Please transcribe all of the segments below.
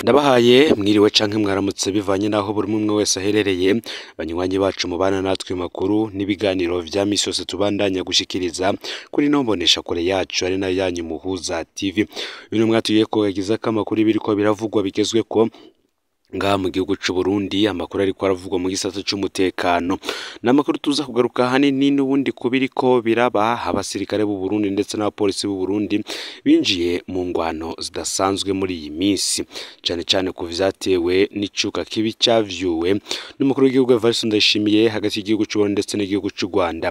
Nabahaye mwiriwe canke mwaramutse bivanye naho buri umwe wese aherereye banywanyi bacu mubana natwe makuru n'ibiganiro vya misi yose tubandanya gushikiriza kuri nombonesha kure yacu ari nayo yanyu Muhuza TV. Bino mwatuye ko yagize akamakuru biriko biravugwa bigezweko ngaha mu gihugu c'u Burundi, amakuru ariko aravugwa mu gisata c'umutekano n'amakuru tuza kugaruka hanini n'ubundi kubiriko biraba. Abasirikare b'u Burundi ndetse n'abapolisi b'u Burundi binjiye mu ngwano zidasanzwe muri iyi misi, cane cane ku vyatewe n'icuka kibi cavyuwe n'umukuru w'igihugu Evariste Ndayishimiye hagati y'igihugu c'u Burundi ndetse n'igihugu c'u Rwanda.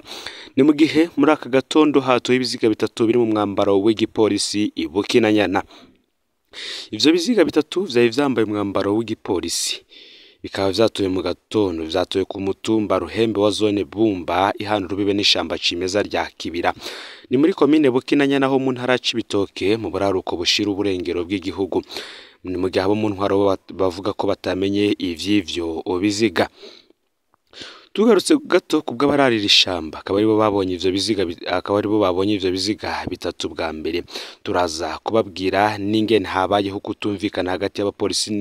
Ni mu gihe muri aka gatondo hatoye ibiziga bitatu biri mu mwambaro w'igipolisi i Bukinanyana. Ivyo biziga bitatu vyari vyambaye umwambaro w'igipolisi, bikaba vyatoye mu gatondo, vyatoye ku mutumba Ruhembe wa zone Bumba ihana urubibe n'ishamba cimeza rya Kibira. Ni muri komine Bukinanyana ho mu ntara c'Ibitoke mu buraruko bushira uburengero bw'igihugu. Ni mu gihe abo mu ntwaro bavuga ko batamenye ivy'ivyo biziga. Tugarutse gato kubw'abararira ishamba akaba aribo babonye ivyo biziga bitatu bwa mbere. Turaza kubabwira n'ingene habayeho kutumvikana hagati y'abapolisi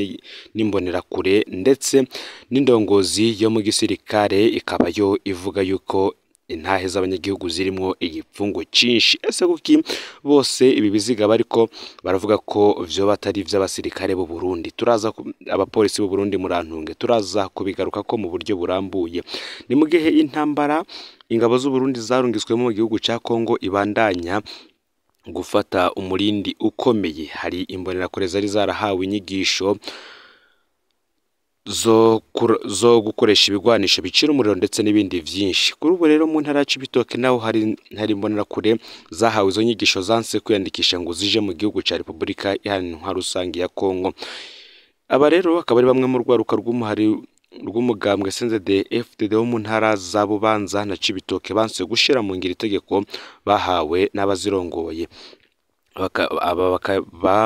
n'imbonerakure ndetse n'indongozi yo mu gisirikare, ikaba yo ivuga yuko intahe z'abanyagihugu zirimwo igipfungu cinshi. Ese kuki bose ibi biziga bariko baravuga ko vyo batari vy'abasirikare b'u Burundi? Turaza abapolisi b'u Burundi murantunge, turaza kubigaruka ko mu buryo burambuye. Ni mu gihe intambara ingabo z'u Burundi zarungitswemo mu gihugu ca Kongo ibandanya gufata umurindi ukomeye. Hari imbonerakure zari zarahawe inyigisho zo gukoresha ibigwanisho bicira umuriro ndetse n'ibindi vyinshi. Kuri ubu rero mu ntara c'Ibitoke naho hari imbonerakure zahawe izo nyigisho zanse kwiyandikisha ngo zije mu gihugu ca Repubulika Iharanira Rusangi ya Kongo. Aba rero akaba ari bamwe mu rwaruka rw'umugambwe CNDD-FDD wo mu ntara za Bubanza na Cibitoke banse gushira mu ngiro itegeko bahawe n'abazirongoye. Bakaba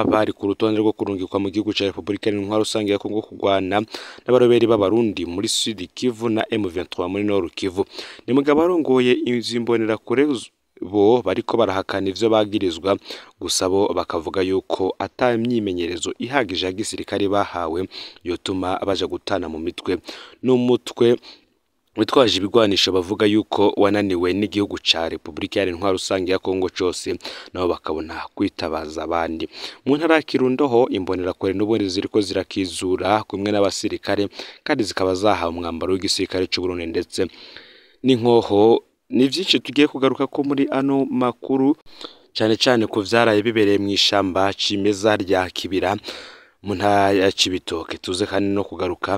bari ku rutonde rwo kurungikwa mu gihugu ca Repubulika Iharanira Rusangi ya Kongo kurwana n'abaroberi b'abarundi muri Sud Kivu na M23 muri Nord Kivu. Ni mugabo arongoye imbonerakure bo bariko barahakana ivyo bagirizwa, gusa bo bakavuga yuko ata imyimenyerezo ihagije ya gisirikare bahawe yotuma baja gutana mu mitwe n'umutwe witwaje ibigwanisho bavuga yuko wananiwe n'igihugu ca Repubulika Iharanira Rusangi ya Kongo cose, nabo bakabona kwitabaza abandi. Mu ntara ya Kirundo ho imbonerakure n'ubundi ziriko zirakizura kumwe n'abasirikare kandi zikaba zahawe umwambaro w'igisirikare c'u Burundi ndetse n'inkoho. Ni vyinshi tugiye kugaruka ko muri ano makuru, cane cane ku vyaraye bibereye mw'ishamba cimeza rya Kibira mu ntara ya Cibitoke. Tuze kandi no kugaruka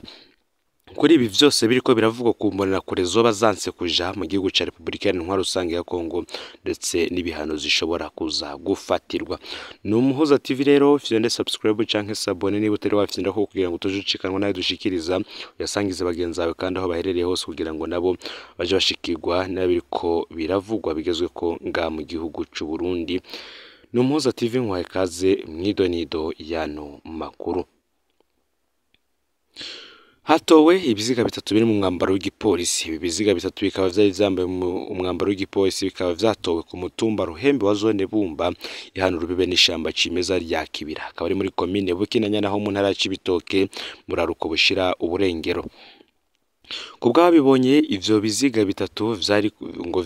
kuri ibi vyose biriko biravugwa ku mbonerakure zoba zanse kuja mu gihugu ca Repubulika Iharanira Rusangi ya Kongo ndetse n'ibihano zishobora kuza gufatirwa. Ni Umuhuza TV rero, fyonde subscribe canke sabone niba utari wafyinda ko kugira ngo tujucikanwa nayo dushikiriza, uyasangize bagenzi bawe kandi aho baherereye hose kugira ngo nabo baje bashikirwa n'abiriko biravugwa bigezweko ngaha mu gihugu c'u Burundi. Ni Umuhuza TV nkwaye kaze mwidonido yano makuru. Hatowe ibiziga bitatu biri mu mwambaro w'igipolisi. Ibi biziga bitatu bikaba vyari vyambaye umwambaro w'igipolisi, bikaba vyatowe ku mutumba Ruhembe wa zone Bumba ihana urubibe n'ishamba cimeza rya Kibira, akaba ari muri komine Bukinanyana ho mu ntara c'Ibitoke muraruko bushira uburengero. Kubw'ababibonye ivyo biziga bitatu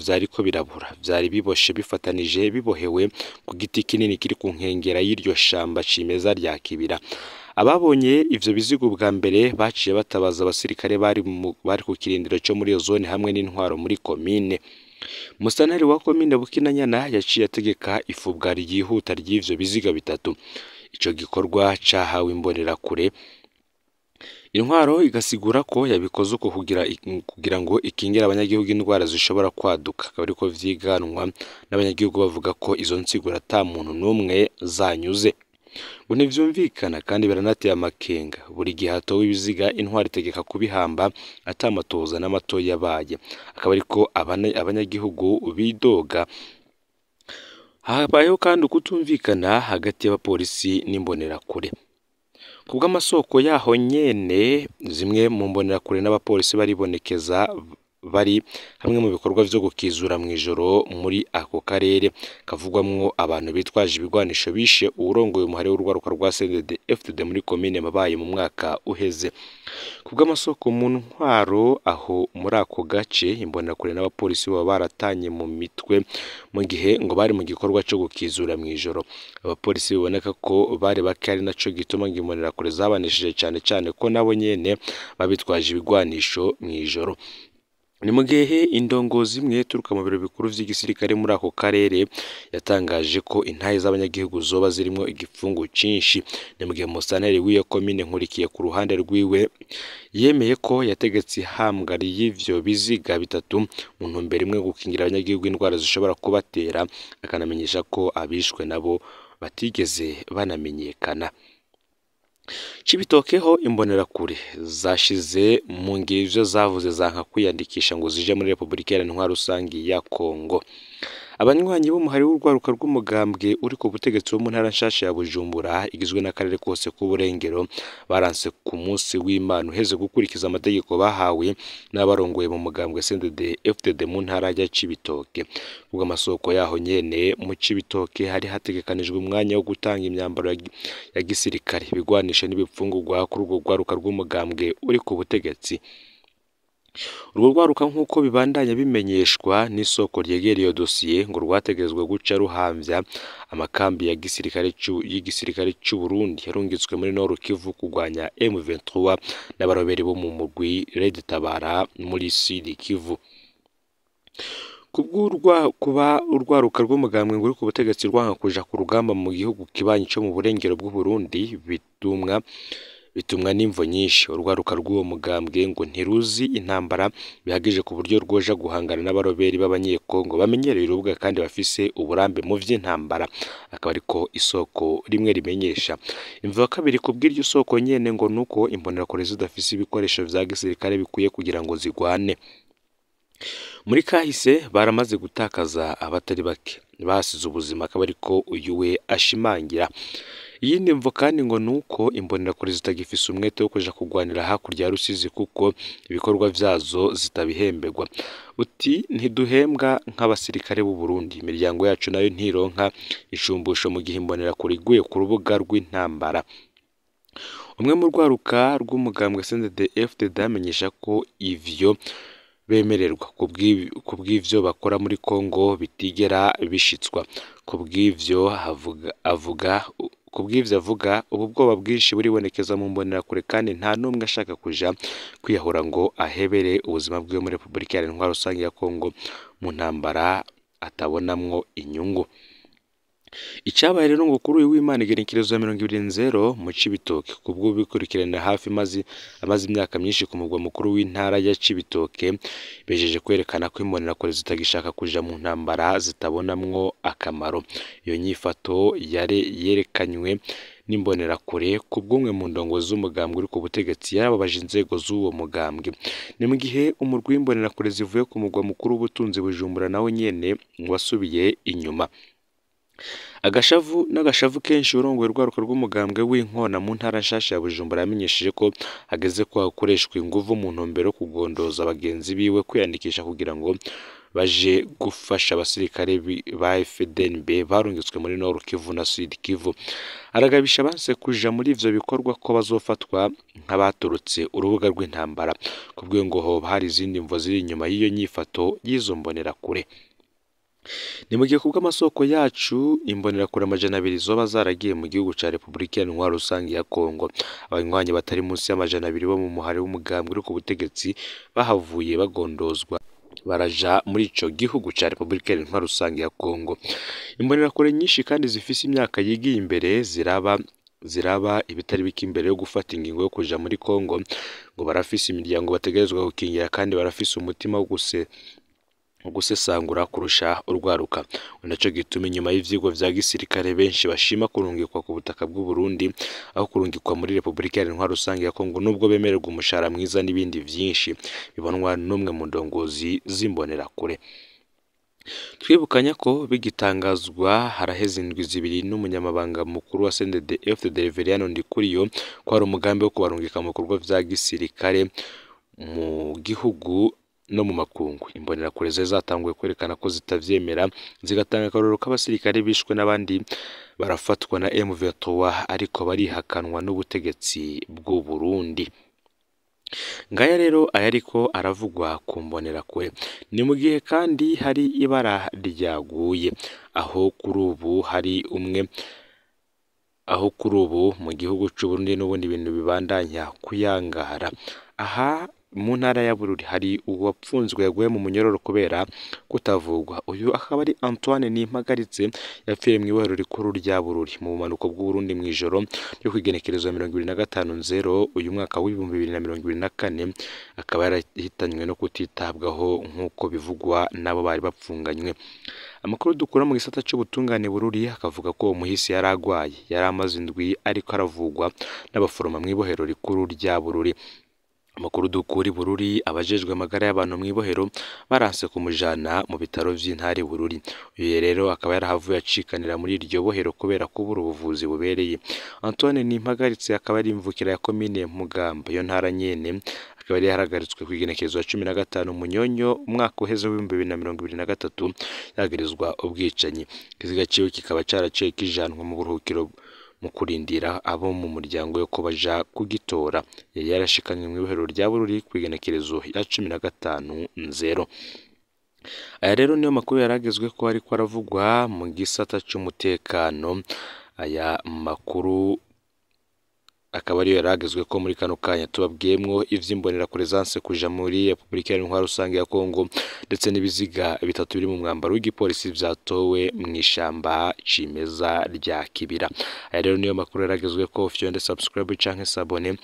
vyariko birabura, vyari biboshe bifatanije, bibohewe ku giti kinini kiri ku nkengera y'iryo shamba cimeza rya Kibira. Ababonye ivyo bizigo bwa mbere baciye batabaza abasirikare bari ku kirindiro cyo muri iyo zone hamwe n'intwaro muri komine. Musanteri wa komine Bukinanyana yaciye ategeka ifubwa ryihuta ry'ivyo biziga bitatu. Ico gikorwa cahawe imbonerakure, intwaro igasigura ko yabikoze uko kugira ngo ikingire abanyagihugu indwara zishobora kwaduka. Akaba ariko vyiganwa n'abanyagihugu bavuga ko izo nsigura ata muntu n'umwe zanyuze. Ngo ntivyumvikana kandi biranateye amakenga. Buri gihe hatowe ibiziga intwari itegeka kubihamba atamatoza n'amato yabaye. Akaba ariko abanyagihugu bidoga. Habayeho kandi ukutumvikana hagati y'abapolisi n'imbonerakure. Kubw'amasoko yaho nyene, zimwe mu mbonerakure n'abapolisi baribonekeza bari hamwe mu bikorwa vyo gukizura mu ijoro muri ako karere kavugwamwo abantu bitwaje ibigwanisho bishe uwurongoye umuhari w'urwaruka rwa CNDD-FDD muri komine Mabayi mu mwaka uheze. Kubw'amasoko mu ntwaro aho muri ako gace imbonerakure n'abapolisi baba baratanye mu mitwe mu gihe ngo bari mu gikorwa cyo gukizura mu ijoro. Abapolisi biboneka ko bari bake ari naco gituma ngo imbonerakure zabanishije cyane ko nabo nyene babitwaje ibigwanisho mu ijoro. Ni mu gihe indongozi imwe turuka mu biro bikuru vy'igisirikare muri ako karere yatangaje ko intahe z'abanyagihugu zoba zirimo igipfungu cinshi. Ni mu gihe musanteri w'iyo komine Nkurikiye ku ruhande rwiwe yemeye ko yategetse ihambwa y'ivyo biziga bitatu mu ntumbero imwe gukingira abanyagihugu indwara zishobora kubatera, akanamenyesha ko abishwe nabo batigeze banamenyekana. Cibitokeho imbonerakure zashize mu ngiro ivyo zavuze zanka kwiyandikisha ngo zije muri Republika Iharanira Rusangi ya Kongo. Abanywanyi b'umuhari w'urwaruka rw'umugambwe uri ku butegetsi wo mu ntara nshasha ya Bujumbura igizwe n'akarere kose k'uburengero baranse ku munsi w'Imana uheze gukurikiza amategeko bahawe n'abarongoye mu mugambwe CNDD-FDD mu ntara ya Cibitoke. Ubwo amasoko yaho nyene mu Cibitoke hari hategekanijwe umwanya wo gutanga imyambaro ya gisirikare, ibigwanisho n'ibipfungurwa kuri urwo rwaruka rw'umugambwe uri ku butegetsi. Urwo rwaruka nk'uko bibandanya bimenyeshwa n'isoko ryegereye dosiye ngo rwategezwe guca ruhamvya amakambi ya y'igisirikare cy'u Burundi yarungitswe muri Nord Kivu kugwanya M23 n'abaroberi bo mu mugwi Red Tabara muri Sud Kivu. Kuba urwaruka rw'umugambwe nguri ku butegetsi rwanga kuja ku rugamba mu gihugu kibanyi cyo mu burengero bw'u Burundi bitumwa n'imvo nyinshi. Urwaruka rw'uwo mugambwe ngo ntiruzi intambara bihagije ku buryo rwoja guhangana n'abaroberi b'abanyekongo bamenyereye urubuga kandi bafise uburambe mu vy'intambara, akaba ariko isoko rimwe rimenyesha. Imvo ya kabiri kubw'iryo soko nyene ngo nuko imbonerakure zidafise ibikoresho vya gisirikare bikwiye kugira ngo zigwane. Muri kahise baramaze gutakaza abatari bake basize ubuzima, akaba ariko uyu we ashimangira. Iyindi mvo kandi ngo nuko imbonerakure zitagifise umwete wo kuja kugwanira hakurya ya Rusizi kuko ibikorwa vyazo zitabihemberwa. Uti ntiduhembwa nk'abasirikare b'u Burundi, imiryango yacu nayo ntironka ishumbusho mu gihe imbonerakure iguye ku rubuga rw'intambara. Umwe mu rwaruka rw'umugambwe CNDD-FDD amenyesha ko ivyo bemererwa kubw'ivyo bakora muri Kongo bitigera bishitswa. Kubw'ivyo avuga ubu bwoba bwinshi buribonekeza mu mbonerakure kandi nta n'umwe ashaka kuja kwiyahura ngo ahebere ubuzima bwiwe muri Republika Iharanira Rusangi ya Kongo mu ntambara atabonamwo inyungu. Icabaye rero ngo kuri uyu w'Imana igenekerezo ya 20 mu Cibitoke kubwo bikurikirana hafi amaze imyaka myinshi ku mugwa mukuru w'intara ya Cibitoke bejeje kwerekana ko imbonerakure zitagishaka kuja mu ntambara zitabonamwo akamaro. Iyo nyifato yerekanywe n'imbonerakure kubw'umwe mu ndongozi z'umugambwe uri ku butegetsi yarababaje inzego z'uwo mugambwe. Ni mu gihe umurwi w'imbonerakure zivuye ku mugwa mukuru w'ubutunzi Bujumbura nawe nyene wasubiye inyuma. N'agashavu kenshi urongoye urwaruka rw'umugambwe w'inkona mu ntara nshasha ya Bujumbura yamenyesheje ko hageze ko hakoreshwa inguvu mu ntumbero yo kugondoza abagenzi biwe kwiyandikisha kugira ngo baje gufasha abasirikare ba FDNB barungitswe muri Nord Kivu na Sud Kivu. Aragabisha banse kuja muri ivyo bikorwa ko bazofatwa nk'abaturutse urubuga rw'intambara. Kubwiwe ngo hoba hari izindi mvo ziri inyuma y'iyo nyifato y'izo mbonerakure. Ni mu gihe kubw'amasoko yacu imbonerakure 200 zoba zaragiye mu gihugu ca Republika Iharanira Rusangi ya Kongo. Abanywanyi batari munsi ya 200 bo mu muhari w'umugambwe uri ku butegetsi bahavuye bagondozwa baraja muri ico gihugu ca Republika Iharanira Rusangi ya Kongo. Imbonerakure nyinshi kandi zifise imyaka yigiye imbere ziraba ibitari biki imbere yo gufata ingingo yo kuja muri Kongo ngo barafise imiryango bategerezwa gukingira kandi barafise umutima wo gusesangura kurusha urwaruka. Naco gituma inyuma y'ivyigwa vya gisirikare benshi bashima kurungikwa ku butaka bw'u Burundi aho kurungikwa muri Republika Iharanira Rusangi ya Kongo nubwo bemererwa umushahara mwiza n'ibindi vyinshi bibonwa n'umwe mu ndongozi z'imbonerakure. Twibukanya ko bigitangazwa haraheze indwi zibiri n'umunyamabanga mukuru wa CNDD-FDD Reverien Ndikuriyo ko hari umugambi wo kubarungika mu bikorwa vya gisirikare mu gihugu no mu makungu. Imbonerakure zari zatanguye kwerekana ko zitavyemera, zigatanga akarorero k'abasirikare bishwe n'abandi barafatwa na M23 ariko barihakanwa n'ubutegetsi bw'u Burundi. Ngaya rero aya ariko aravugwa ku mbonerakure. Ni mu gihe kandi hari ibara ryaguye aho kuri ubu mu gihugu c'u Burundi n'ubundi bintu bibandanya kuyangara. Aha mu ntara ya Bururi hari uwapfunzwe yaguye mu munyororo kubera kutavugwa. Uyu akaba ari Antoine Nimpagaritse yapfiriye mu ibohero rikuru rya Bururi mu bumanuko bw'u Burundi mw'ijoro ryo kwigenekerezo 25/0 uyu mwaka w'2024, akaba yarahitanywe no kutitabwaho nk'uko bivugwa nabo bari bapfunganywe. Amakuru dukura mu gisata c'ubutungane Bururi akavuga ko umuhisi yaragwaye, yari amaze indwi ariko aravugwa n'abaforoma mu ibohero rikuru rya Bururi. Amakuru dukuri Bururi, abajejwe amagara y'abantu mu ibohero baranse kumujana mu bitaro vy'intare Bururi. Uyu rero akaba yarahavuye acikanira muri iryo bohero kubera kubura ubuvuzi bubereye. Antoine Nimpagaritse akaba ari imvukira ya komine Mugamba, iyo ntara nyene, akaba yari yarahagaritswe kw'igenekerezo ya 15 Munyonyo umwaka uheze w'2023 yagirizwa ubwicanyi. Ikiziga ciwe kikaba caraciye kijanwa mu buruhukiro mu kurindira abo mu muryango yo ko baja kugitora. Yari yarashikanywe mu ibohero rya Bururi kw'igenekerezo ya 15/0. Aya rero niyo makuru yaragezwe ko ariko aravugwa mu gisata c'umutekano. Aya makuru akaba ariyo yaragezwe ko muri kano kanya tubabwiyemwo ivy'imbonerakure zanse kuja muri Republika y'Intwaro Rusange ya Kongo, ndetse n'ibiziga bitatu biri mu mwambaro w'igipolisi vyatowe mw'ishamba cimeza rya Kibira. Aya rero niyo makuru yaragezwe ko fyonde subscribe canke sabone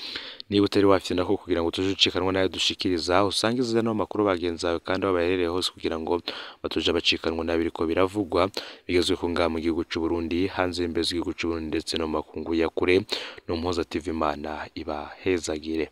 niba utari wafyina ko kugira ngo tuje ucikanwa nayo dushikiriza, usangize no makuru bagenzawe kandi babaherereye hose kugira ngo batuje bacikanwa nabiriko biravugwa bigezwe ko nga mu gihugu c'u Burundi, hanze imbezi y'igihugu c'u Burundi ndetse no makungu ya kure. No Mpuza TV Imana ibahezagire.